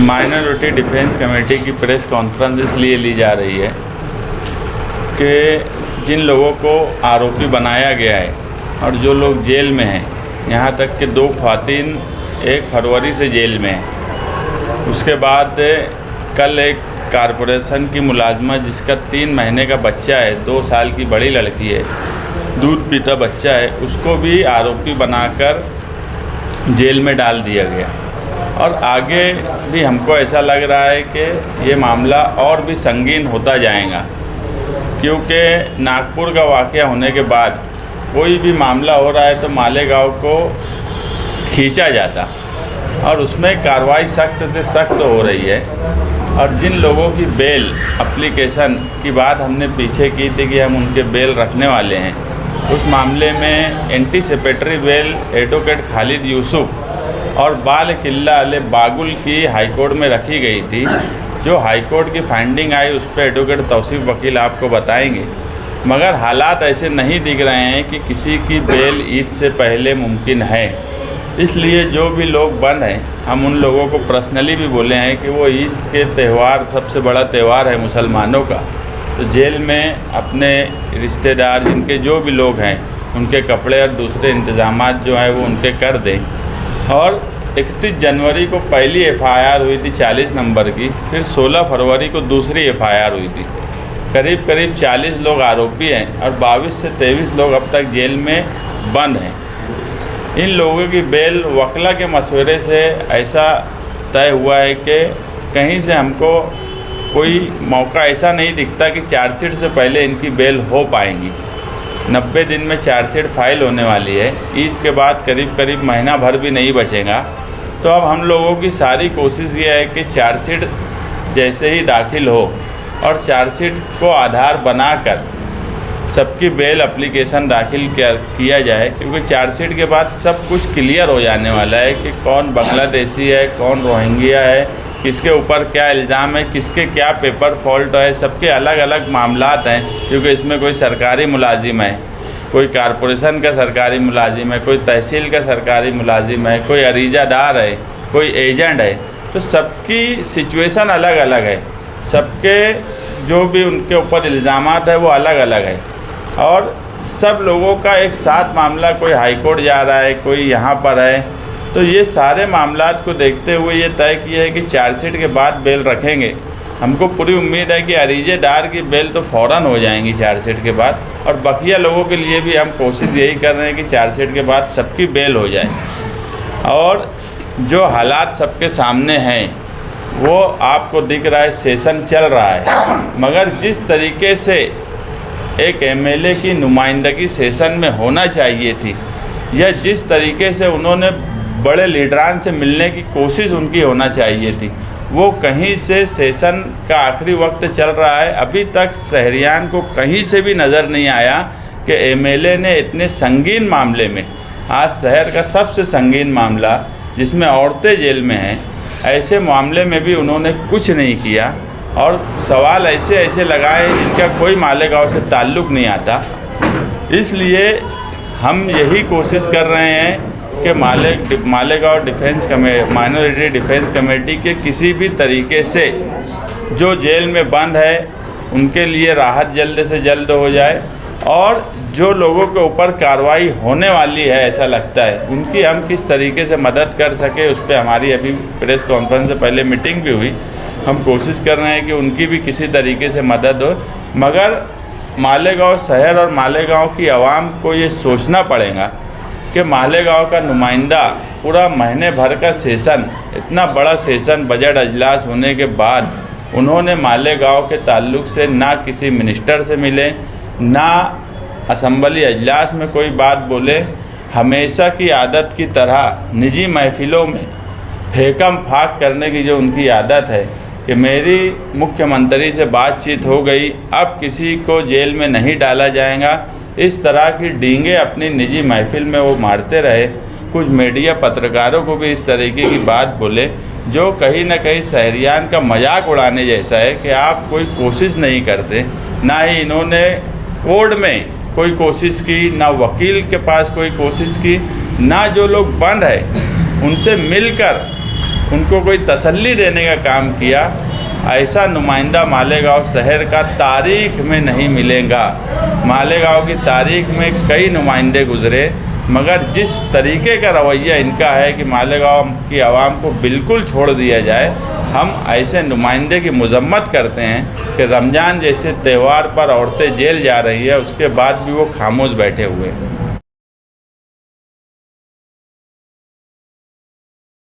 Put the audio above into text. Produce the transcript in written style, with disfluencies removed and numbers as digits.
Minority defence committee की press conference इसलिए ली जा रही है कि जिन लोगों को आरोपी बनाया गया है और जो लोग जेल में हैं, यहाँ तक कि 2 ख़वातीन 1 फरवरी से जेल में हैं। उसके बाद कल एक कारपोरेशन की मुलाजमा जिसका 3 महीने का बच्चा है, 2 साल की बड़ी लड़की है, दूध पीता बच्चा है, उसको भी आरोपी बनाकर जेल में डाल दिया गया। और आगे भी हमको ऐसा लग रहा है कि ये मामला और भी संगीन होता जाएगा, क्योंकि नागपुर का वाक़या होने के बाद कोई भी मामला हो रहा है तो मालेगांव को खींचा जाता और उसमें कार्रवाई सख्त से सख्त हो रही है। और जिन लोगों की बेल एप्लीकेशन की बात हमने पीछे की थी कि हम उनके बेल रखने वाले हैं, उस मामले में anticipatory bail advocate Khalid Yusuf और बाल किल्ला अले बागुल की हाईकोर्ट में रखी गई थी। जो हाईकोर्ट की फाइंडिंग आई उस पर एडवोकेट तौसीफ वकील आपको बताएंगे, मगर हालात ऐसे नहीं दिख रहे हैं कि किसी की बेल ईद से पहले मुमकिन है। इसलिए जो भी लोग बंद हैं, हम उन लोगों को पर्सनली भी बोले हैं कि वो ईद के त्यौहार सबसे बड़ा त्यौहार है मुसलमानों का, तो जेल में अपने रिश्तेदार जिनके जो भी लोग हैं उनके कपड़े और दूसरे इंतज़ामात जो हैं वो उनके कर दें। और 31 जनवरी को पहली एफआईआर हुई थी 40 नंबर की, फिर 16 फरवरी को दूसरी एफआईआर हुई थी। करीब 40 लोग आरोपी हैं और 22 से 23 लोग अब तक जेल में बंद हैं। इन लोगों की बेल वकला के मशवरे से ऐसा तय हुआ है कि कहीं से हमको कोई मौका ऐसा नहीं दिखता कि चार्जशीट से पहले इनकी बेल हो पाएंगी। 90 दिन में चार्जशीट फाइल होने वाली है। ईद के बाद करीब महीना भर भी नहीं बचेगा। तो अब हम लोगों की सारी कोशिश ये है कि चार्जशीट जैसे ही दाखिल हो और चार्जशीट को आधार बनाकर सबकी बेल एप्लीकेशन दाखिल किया जाए, क्योंकि चार्जशीट के बाद सब कुछ क्लियर हो जाने वाला है कि कौन बांग्लादेशी है, कौन रोहिंग्या है, किसके ऊपर क्या इल्ज़ाम है, किसके क्या पेपर फॉल्ट है। सबके अलग अलग मामलात हैं, क्योंकि इसमें कोई सरकारी मुलाजिम है, कोई कारपोरेशन का सरकारी मुलाजिम है, कोई तहसील का सरकारी मुलाजिम है, कोई अरीजादार है, कोई एजेंट है। तो सबकी सिचुएशन अलग अलग है, सबके जो भी उनके ऊपर इल्ज़ामात है वो अलग अलग है। और सब लोगों का एक साथ मामला, कोई हाई कोर्ट जा रहा है, कोई यहाँ पर है। तो ये सारे मामलात को देखते हुए ये तय किया है कि चार्जशीट के बाद बेल रखेंगे। हमको पूरी उम्मीद है कि अरीजेदार की बेल तो फ़ौरन हो जाएंगी चार्जशीट के बाद, और बकिया लोगों के लिए भी हम कोशिश यही कर रहे हैं कि चार्जशीट के बाद सबकी बेल हो जाए। और जो हालात सबके सामने हैं वो आपको दिख रहा है, सेशन चल रहा है, मगर जिस तरीके से एक एमएलए की नुमाइंदगी सेशन में होना चाहिए थी, या जिस तरीके से उन्होंने बड़े लीडरान से मिलने की कोशिश उनकी होना चाहिए थी, वो कहीं से सेशन का आखिरी वक्त चल रहा है। अभी तक शहरियान को कहीं से भी नज़र नहीं आया कि एमएलए ने इतने संगीन मामले में, आज शहर का सबसे संगीन मामला जिसमें औरतें जेल में हैं, ऐसे मामले में भी उन्होंने कुछ नहीं किया। और सवाल ऐसे लगाए जिनका कोई मालेगांव से ताल्लुक़ नहीं आता। इसलिए हम यही कोशिश कर रहे हैं कि मालेगांव माइनॉरिटी डिफेंस कमेटी के किसी भी तरीके से जो जेल में बंद है उनके लिए राहत जल्द से जल्द हो जाए, और जो लोगों के ऊपर कार्रवाई होने वाली है ऐसा लगता है, उनकी हम किस तरीके से मदद कर सके उस पर हमारी अभी प्रेस कॉन्फ्रेंस से पहले मीटिंग भी हुई। हम कोशिश कर रहे हैं कि उनकी भी किसी तरीके से मदद हो, मगर मालेगांव शहर और मालेगांव की आवाम को ये सोचना पड़ेगा कि मालेगांव का नुमाइंदा पूरा महीने भर का सेशन, इतना बड़ा सेशन बजट अजलास होने के बाद, उन्होंने मालेगांव के ताल्लुक़ से ना किसी मिनिस्टर से मिले, ना असम्बली अजलास में कोई बात बोले। हमेशा की आदत की तरह निजी महफिलों में हेकम फाक करने की जो उनकी आदत है कि मेरी मुख्यमंत्री से बातचीत हो गई, अब किसी को जेल में नहीं डाला जाएगा, इस तरह की डींगे अपनी निजी महफिल में वो मारते रहे। कुछ मीडिया पत्रकारों को भी इस तरीके की बात बोले, जो कहीं ना कहीं शहरियान का मजाक उड़ाने जैसा है कि आप कोई कोशिश नहीं करते। ना ही इन्होंने कोर्ट में कोई कोशिश की, ना वकील के पास कोई कोशिश की, ना जो लोग बंद है उनसे मिलकर उनको कोई तसल्ली देने का काम किया, ऐसा नुमाइंदा मालेगांव शहर का तारीख़ में नहीं मिलेगा। मालेगांव की तारीख़ में कई नुमाइंदे गुज़रे, मगर जिस तरीके का रवैया इनका है कि मालेगांव की आवाम को बिल्कुल छोड़ दिया जाए, हम ऐसे नुमाइंदे की मजम्मत करते हैं कि रमज़ान जैसे त्यौहार पर औरतें जेल जा रही है, उसके बाद भी वो खामोश बैठे हुए हैं।